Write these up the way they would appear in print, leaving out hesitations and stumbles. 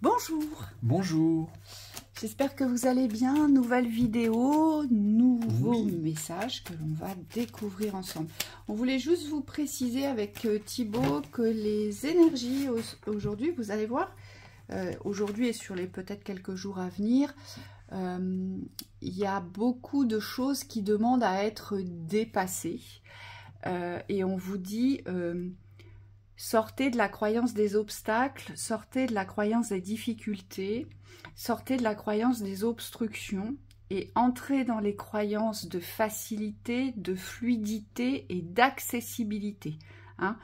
Bonjour. Bonjour. J'espère que vous allez bien. Nouvelle vidéo, nouveau Oui. message que l'on va découvrir ensemble. On voulait juste vous préciser avec Thibaut que les énergies aujourd'hui, vous allez voir, aujourd'hui et sur les peut-être quelques jours à venir, il y a beaucoup de choses qui demandent à être dépassées. Et on vous dit... sortez de la croyance des obstacles, sortez de la croyance des difficultés, sortez de la croyance des obstructions et entrez dans les croyances de facilité, de fluidité et d'accessibilité. Hein.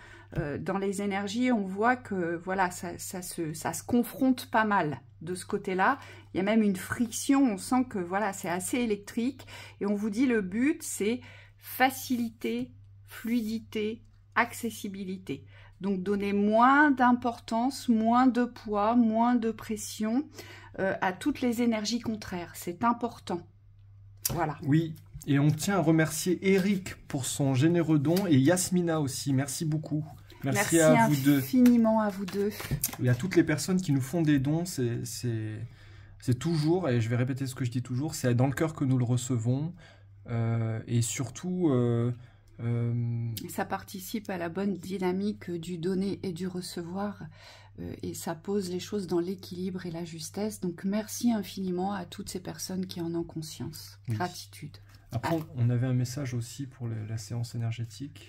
Dans les énergies, on voit que voilà, ça se confronte pas mal de ce côté-là. Il y a même une friction, on sent que voilà, c'est assez électrique. Et on vous dit le but, c'est facilité, fluidité, accessibilité. Donc, donnez moins d'importance, moins de poids, moins de pression à toutes les énergies contraires. C'est important. Voilà. Oui, et on tient à remercier Eric pour son généreux don et Yasmina aussi. Merci beaucoup. Merci à vous deux. Infiniment à vous deux. Et à toutes les personnes qui nous font des dons. C'est toujours, et je vais répéter ce que je dis toujours, c'est dans le cœur que nous le recevons. Et surtout... ça participe à la bonne dynamique du donner et du recevoir et ça pose les choses dans l'équilibre et la justesse. Donc merci infiniment à toutes ces personnes qui en ont conscience. Oui. Gratitude. Après, on avait un message aussi pour la séance énergétique.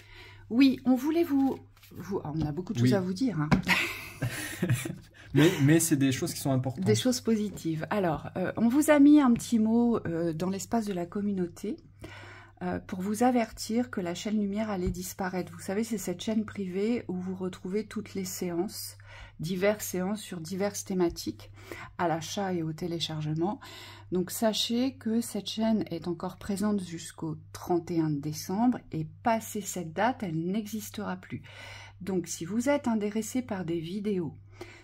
Oui, on voulait on a beaucoup de choses à vous dire. Hein. mais c'est des choses qui sont importantes. Des choses positives. Alors, on vous a mis un petit mot dans l'espace de la communauté. Pour vous avertir que la chaîne lumière allait disparaître. Vous savez, c'est cette chaîne privée où vous retrouvez toutes les séances, diverses séances sur diverses thématiques, à l'achat et au téléchargement. Donc sachez que cette chaîne est encore présente jusqu'au 31 décembre et passé cette date, elle n'existera plus. Donc si vous êtes intéressé par des vidéos,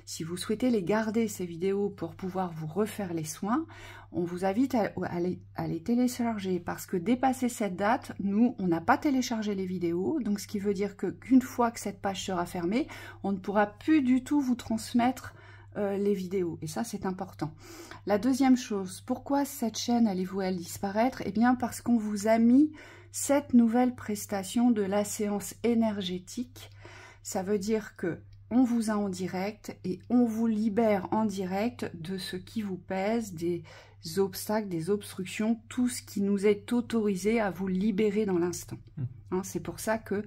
si vous souhaitez les garder, ces vidéos, pour pouvoir vous refaire les soins, on vous invite à les télécharger parce que dépassé cette date, nous, on n'a pas téléchargé les vidéos. Donc, ce qui veut dire qu'une fois que cette page sera fermée, on ne pourra plus du tout vous transmettre les vidéos. Et ça, c'est important. La deuxième chose, pourquoi cette chaîne allez-vous disparaître? Eh bien, parce qu'on vous a mis cette nouvelle prestation de la séance énergétique. Ça veut dire que on vous a en direct et on vous libère en direct de ce qui vous pèse, des obstacles, des obstructions, tout ce qui nous est autorisé à vous libérer dans l'instant. Hein, c'est pour ça que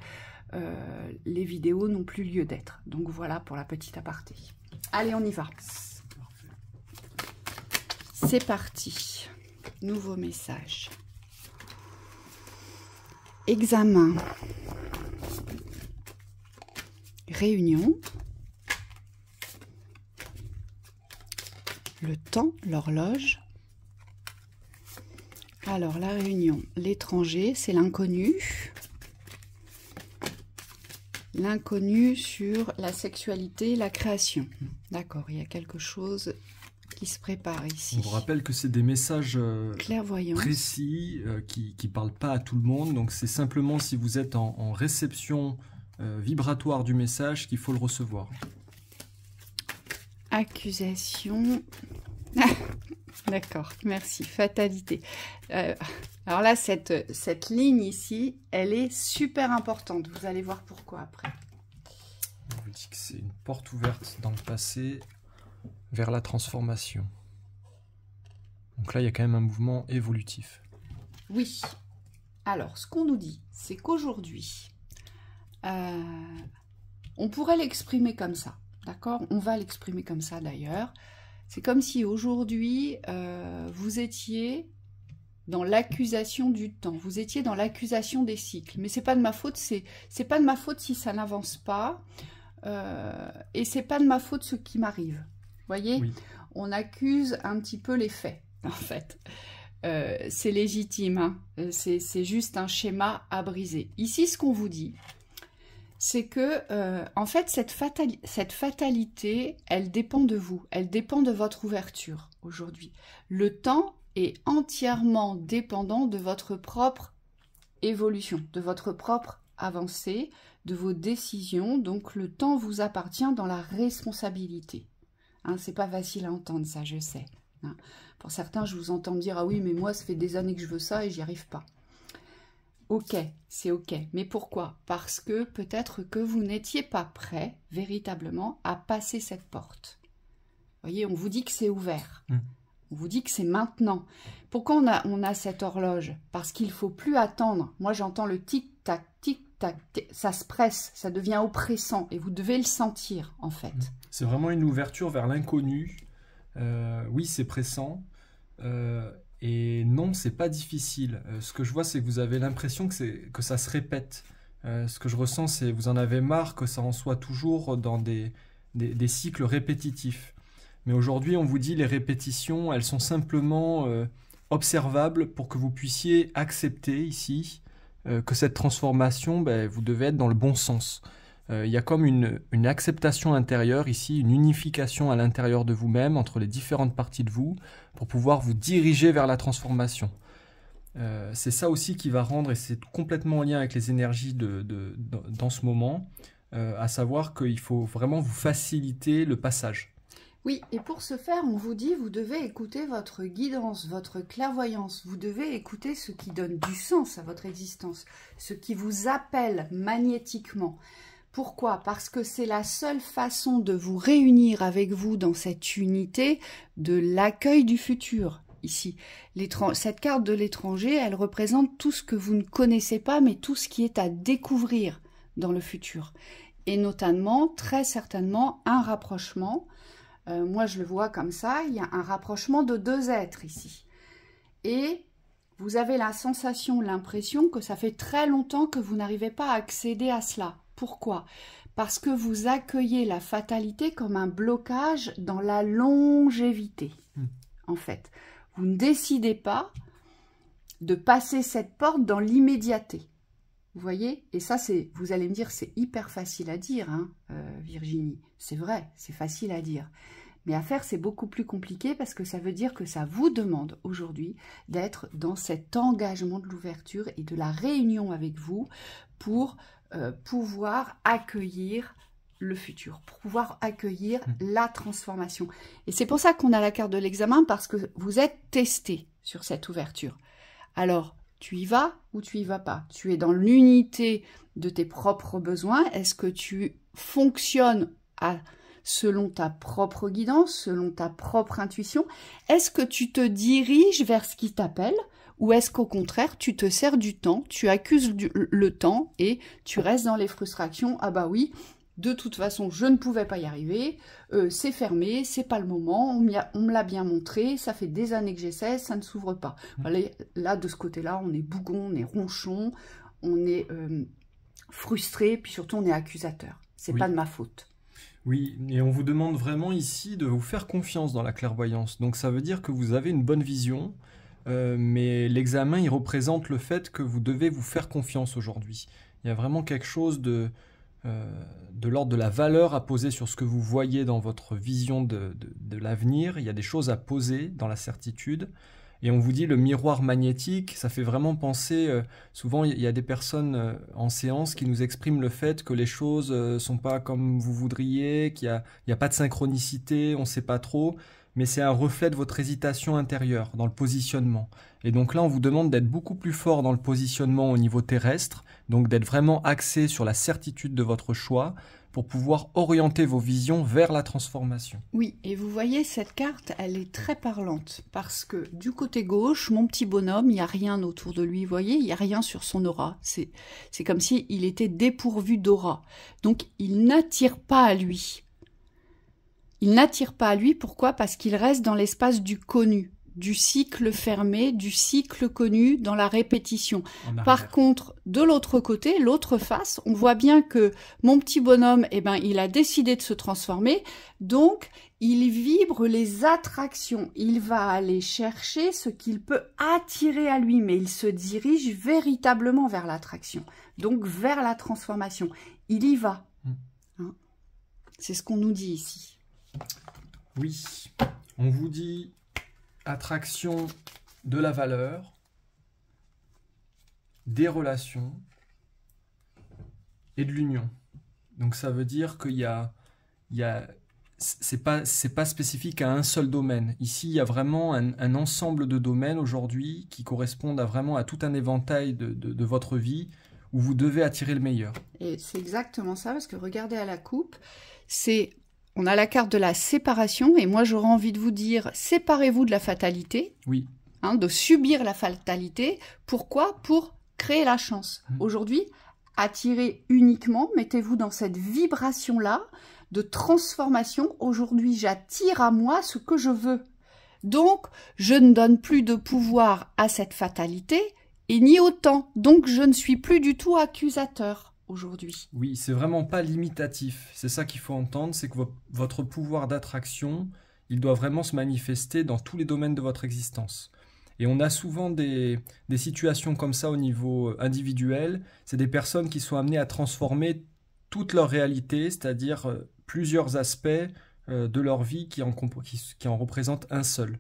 les vidéos n'ont plus lieu d'être. Donc voilà pour la petite aparté. Allez, on y va. C'est parti. Nouveau message. Examen. Réunion, le temps, l'horloge. Alors la réunion, l'étranger, c'est l'inconnu. L'inconnu sur la sexualité, la création. D'accord, il y a quelque chose qui se prépare ici. On vous rappelle que c'est des messages précis qui ne parlent pas à tout le monde. Donc c'est simplement si vous êtes en réception vibratoire du message qu'il faut le recevoir. Accusation. D'accord, merci. Fatalité. Alors là, cette ligne ici, elle est super importante. Vous allez voir pourquoi après. On vous dit que c'est une porte ouverte dans le passé vers la transformation. Donc là, il y a quand même un mouvement évolutif. Oui. Alors, ce qu'on nous dit, c'est qu'aujourd'hui, on pourrait l'exprimer comme ça, d'accord? On va l'exprimer comme ça d'ailleurs. C'est comme si aujourd'hui, vous étiez dans l'accusation du temps, vous étiez dans l'accusation des cycles. Mais c'est pas de ma faute, c'est pas de ma faute si ça n'avance pas, et c'est pas de ma faute ce qui m'arrive. Vous voyez? Oui. On accuse un petit peu les faits, en fait. C'est légitime, hein? C'est juste un schéma à briser. Ici, ce qu'on vous dit, c'est que, en fait, cette fatalité, elle dépend de vous, elle dépend de votre ouverture aujourd'hui. Le temps est entièrement dépendant de votre propre évolution, de votre propre avancée, de vos décisions. Donc, le temps vous appartient dans la responsabilité. Hein, c'est pas facile à entendre, ça, je sais. Hein. Pour certains, je vous entends me dire « Ah oui, mais moi, ça fait des années que je veux ça et j'y arrive pas. » Ok, c'est ok. Mais pourquoi? Parce que peut-être que vous n'étiez pas prêt, véritablement, à passer cette porte. Vous voyez, on vous dit que c'est ouvert. On vous dit que c'est maintenant. Pourquoi on a cette horloge? Parce qu'il ne faut plus attendre. Moi, j'entends le tic-tac, tic-tac. Ça se presse, ça devient oppressant. Et vous devez le sentir, en fait. C'est vraiment une ouverture vers l'inconnu. Oui, c'est pressant. Et non, c'est pas difficile. Ce que je vois, c'est que vous avez l'impression que ça se répète. Ce que je ressens, c'est que vous en avez marre que ça en soit toujours dans des cycles répétitifs. Mais aujourd'hui, on vous dit les répétitions, elles sont simplement observables pour que vous puissiez accepter ici que cette transformation, vous devez être dans le bon sens. Il y a comme une acceptation intérieure ici, une unification à l'intérieur de vous-même, entre les différentes parties de vous, pour pouvoir vous diriger vers la transformation. C'est ça aussi qui va rendre, et c'est complètement en lien avec les énergies dans ce moment, à savoir qu'il faut vraiment vous faciliter le passage. Oui, et pour ce faire, on vous dit, vous devez écouter votre guidance, votre clairvoyance. Vous devez écouter ce qui donne du sens à votre existence, ce qui vous appelle magnétiquement. Pourquoi? Parce que c'est la seule façon de vous réunir avec vous dans cette unité de l'accueil du futur. Ici, cette carte de l'étranger, elle représente tout ce que vous ne connaissez pas, mais tout ce qui est à découvrir dans le futur. Et notamment, très certainement, un rapprochement. Moi, je le vois comme ça, il y a un rapprochement de deux êtres ici. Et vous avez la sensation, l'impression que ça fait très longtemps que vous n'arrivez pas à accéder à cela. Pourquoi? Parce que vous accueillez la fatalité comme un blocage dans la longévité, en fait. Vous ne décidez pas de passer cette porte dans l'immédiateté. Vous voyez? Et ça, vous allez me dire, c'est hyper facile à dire, hein, Virginie. C'est vrai, c'est facile à dire. Mais à faire, c'est beaucoup plus compliqué parce que ça veut dire que ça vous demande aujourd'hui d'être dans cet engagement de l'ouverture et de la réunion avec vous pour pouvoir accueillir le futur, pour pouvoir accueillir la transformation. Et c'est pour ça qu'on a la carte de l'examen, parce que vous êtes testé sur cette ouverture. Alors, tu y vas ou tu y vas pas? Tu es dans l'unité de tes propres besoins. Est-ce que tu fonctionnes selon ta propre guidance, selon ta propre intuition? Est-ce que tu te diriges vers ce qui t'appelle? Ou est-ce qu'au contraire, tu te sers du temps, tu accuses le temps et tu restes dans les frustrations? Ah bah oui, de toute façon, je ne pouvais pas y arriver, c'est fermé, c'est pas le moment, on me l'a bien montré, ça fait des années que j'essaie, ça ne s'ouvre pas. Voilà, là, de ce côté-là, on est bougon, on est ronchon, on est frustré, puis surtout on est accusateur. C'est pas de ma faute. Oui, et on vous demande vraiment ici de vous faire confiance dans la clairvoyance. Donc ça veut dire que vous avez une bonne vision, mais l'examen, il représente le fait que vous devez vous faire confiance aujourd'hui. Il y a vraiment quelque chose de l'ordre de la valeur à poser sur ce que vous voyez dans votre vision de l'avenir. Il y a des choses à poser dans la certitude. Et on vous dit le miroir magnétique, ça fait vraiment penser, souvent il y a des personnes en séance qui nous expriment le fait que les choses ne sont pas comme vous voudriez, qu'il n'y a pas de synchronicité, on ne sait pas trop, mais c'est un reflet de votre hésitation intérieure dans le positionnement. Et donc là, on vous demande d'être beaucoup plus fort dans le positionnement au niveau terrestre, donc d'être vraiment axé sur la certitude de votre choix, pour pouvoir orienter vos visions vers la transformation. Oui, et vous voyez, cette carte, elle est très parlante, parce que du côté gauche, mon petit bonhomme, il n'y a rien autour de lui, vous voyez, il n'y a rien sur son aura. C'est comme s'il était dépourvu d'aura. Donc, il n'attire pas à lui. Il n'attire pas à lui, pourquoi? Parce qu'il reste dans l'espace du connu, du cycle fermé, du cycle connu dans la répétition. Par contre, de l'autre côté, l'autre face, on voit bien que mon petit bonhomme, eh ben, il a décidé de se transformer, donc il vibre les attractions. Il va aller chercher ce qu'il peut attirer à lui, mais il se dirige véritablement vers l'attraction, donc vers la transformation. Il y va. Hein? C'est ce qu'on nous dit ici. Oui, on vous dit attraction de la valeur, des relations et de l'union. Donc ça veut dire qu'il y a c'est pas spécifique à un seul domaine. Ici, il y a vraiment un ensemble de domaines aujourd'hui qui correspondent vraiment à tout un éventail de votre vie où vous devez attirer le meilleur. Et c'est exactement ça, parce que regardez à la coupe, on a la carte de la séparation, et moi j'aurais envie de vous dire, séparez-vous de la fatalité, Oui. De subir la fatalité. Pourquoi? Pour créer la chance. Aujourd'hui, attirez uniquement, mettez-vous dans cette vibration-là de transformation. Aujourd'hui, j'attire à moi ce que je veux. Donc, je ne donne plus de pouvoir à cette fatalité, et ni autant. Donc, je ne suis plus du tout accusateur aujourd'hui. Oui, c'est vraiment pas limitatif. C'est ça qu'il faut entendre, c'est que votre pouvoir d'attraction, il doit vraiment se manifester dans tous les domaines de votre existence. Et on a souvent des situations comme ça au niveau individuel. C'est des personnes qui sont amenées à transformer toute leur réalité, c'est-à-dire plusieurs aspects de leur vie qui en représentent un seul.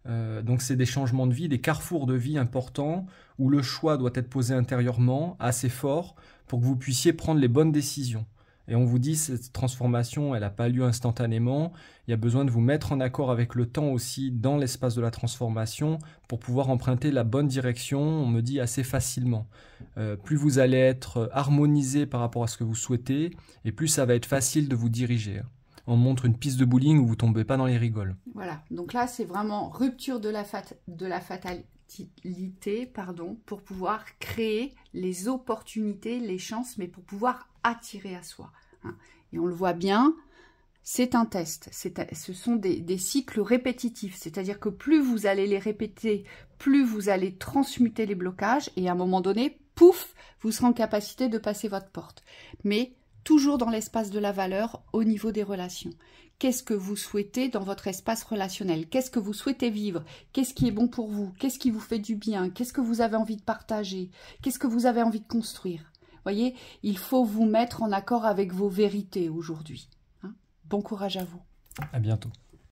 Donc c'est des changements de vie, des carrefours de vie importants où le choix doit être posé intérieurement, assez fort, pour que vous puissiez prendre les bonnes décisions. Et on vous dit, cette transformation, elle n'a pas lieu instantanément. Il y a besoin de vous mettre en accord avec le temps aussi dans l'espace de la transformation pour pouvoir emprunter la bonne direction, on me dit, assez facilement. Plus vous allez être harmonisé par rapport à ce que vous souhaitez, et plus ça va être facile de vous diriger. On montre une piste de bowling où vous ne tombez pas dans les rigoles. Voilà, donc là c'est vraiment rupture de la fatalité, pour pouvoir créer les opportunités, les chances, mais pour pouvoir attirer à soi. Et on le voit bien, c'est un test, ce sont des cycles répétitifs, c'est-à-dire que plus vous allez les répéter, plus vous allez transmuter les blocages, et à un moment donné, pouf, vous serez en capacité de passer votre porte. Mais toujours dans l'espace de la valeur au niveau des relations. Qu'est-ce que vous souhaitez dans votre espace relationnel? Qu'est-ce que vous souhaitez vivre? Qu'est-ce qui est bon pour vous? Qu'est-ce qui vous fait du bien? Qu'est-ce que vous avez envie de partager? Qu'est-ce que vous avez envie de construire? Voyez, il faut vous mettre en accord avec vos vérités aujourd'hui. Bon courage à vous. À bientôt.